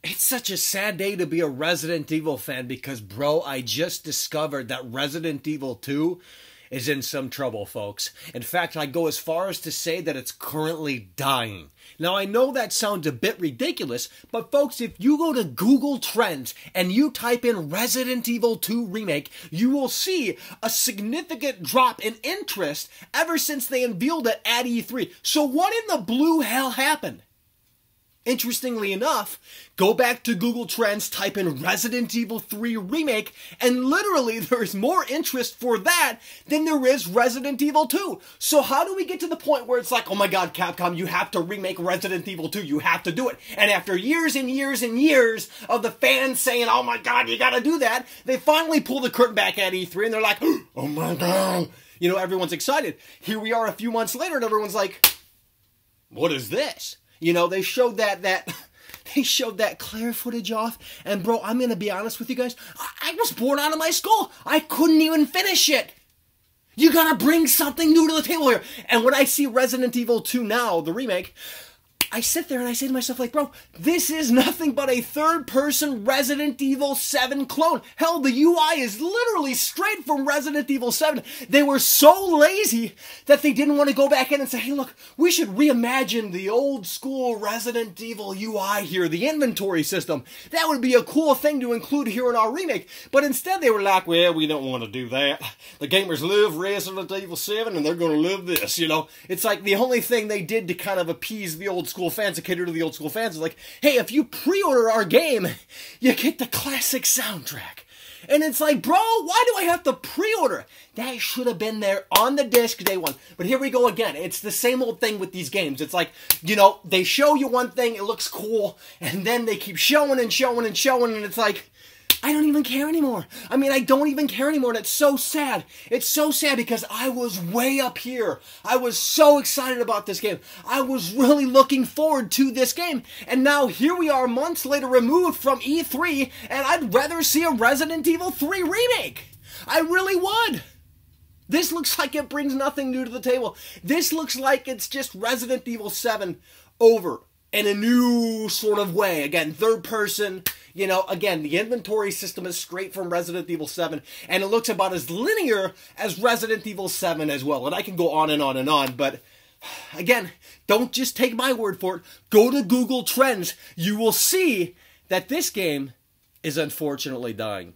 It's such a sad day to be a Resident Evil fan because, bro, I just discovered that Resident Evil 2 is in some trouble, folks. In fact, I go as far as to say that it's currently dying. Now, I know that sounds a bit ridiculous, but folks, if you go to Google Trends and you type in Resident Evil 2 Remake, you will see a significant drop in interest ever since they unveiled it at E3. So what in the blue hell happened? Interestingly enough, go back to Google Trends, type in Resident Evil 3 Remake, and literally there's more interest for that than there is Resident Evil 2. So how do we get to the point where it's like, oh my god, Capcom, you have to remake Resident Evil 2, you have to do it. And after years and years and years of the fans saying, oh my god, you gotta do that, they finally pull the curtain back at E3 and they're like, oh my god. You know, everyone's excited. Here we are a few months later and everyone's like, what is this? You know, they showed that Claire footage off, and bro, I'm gonna be honest with you guys, I was bored out of my skull. I couldn't even finish it. You gotta bring something new to the table here. And when I see Resident Evil 2 now, the remake, I sit there and I say to myself, like, bro, this is nothing but a third-person Resident Evil 7 clone. Hell, the UI is literally straight from Resident Evil 7. They were so lazy that they didn't want to go back in and say, hey, look, we should reimagine the old-school Resident Evil UI here, the inventory system. That would be a cool thing to include here in our remake. But instead, they were like, well, we don't want to do that. The gamers love Resident Evil 7, and they're going to love this, you know? It's like the only thing they did to kind of appease the old-school fans, to cater to the old school fans, is like, hey, if you pre-order our game, you get the classic soundtrack. And it's like, bro, why do I have to pre-order? That should have been there on the disc day one. But here we go again. It's the same old thing with these games. It's like, you know, they show you one thing, it looks cool, and then they keep showing and showing and showing, and it's like, I don't even care anymore. I mean, I don't even care anymore, and it's so sad. It's so sad because I was way up here. I was so excited about this game. I was really looking forward to this game. And now here we are months later, removed from E3, and I'd rather see a Resident Evil 3 remake. I really would. This looks like it brings nothing new to the table. This looks like it's just Resident Evil 7 over in a new sort of way. Again, third person. You know, again, the inventory system is straight from Resident Evil 7, and it looks about as linear as Resident Evil 7 as well. And I can go on and on and on, but again, don't just take my word for it. Go to Google Trends. You will see that this game is unfortunately dying.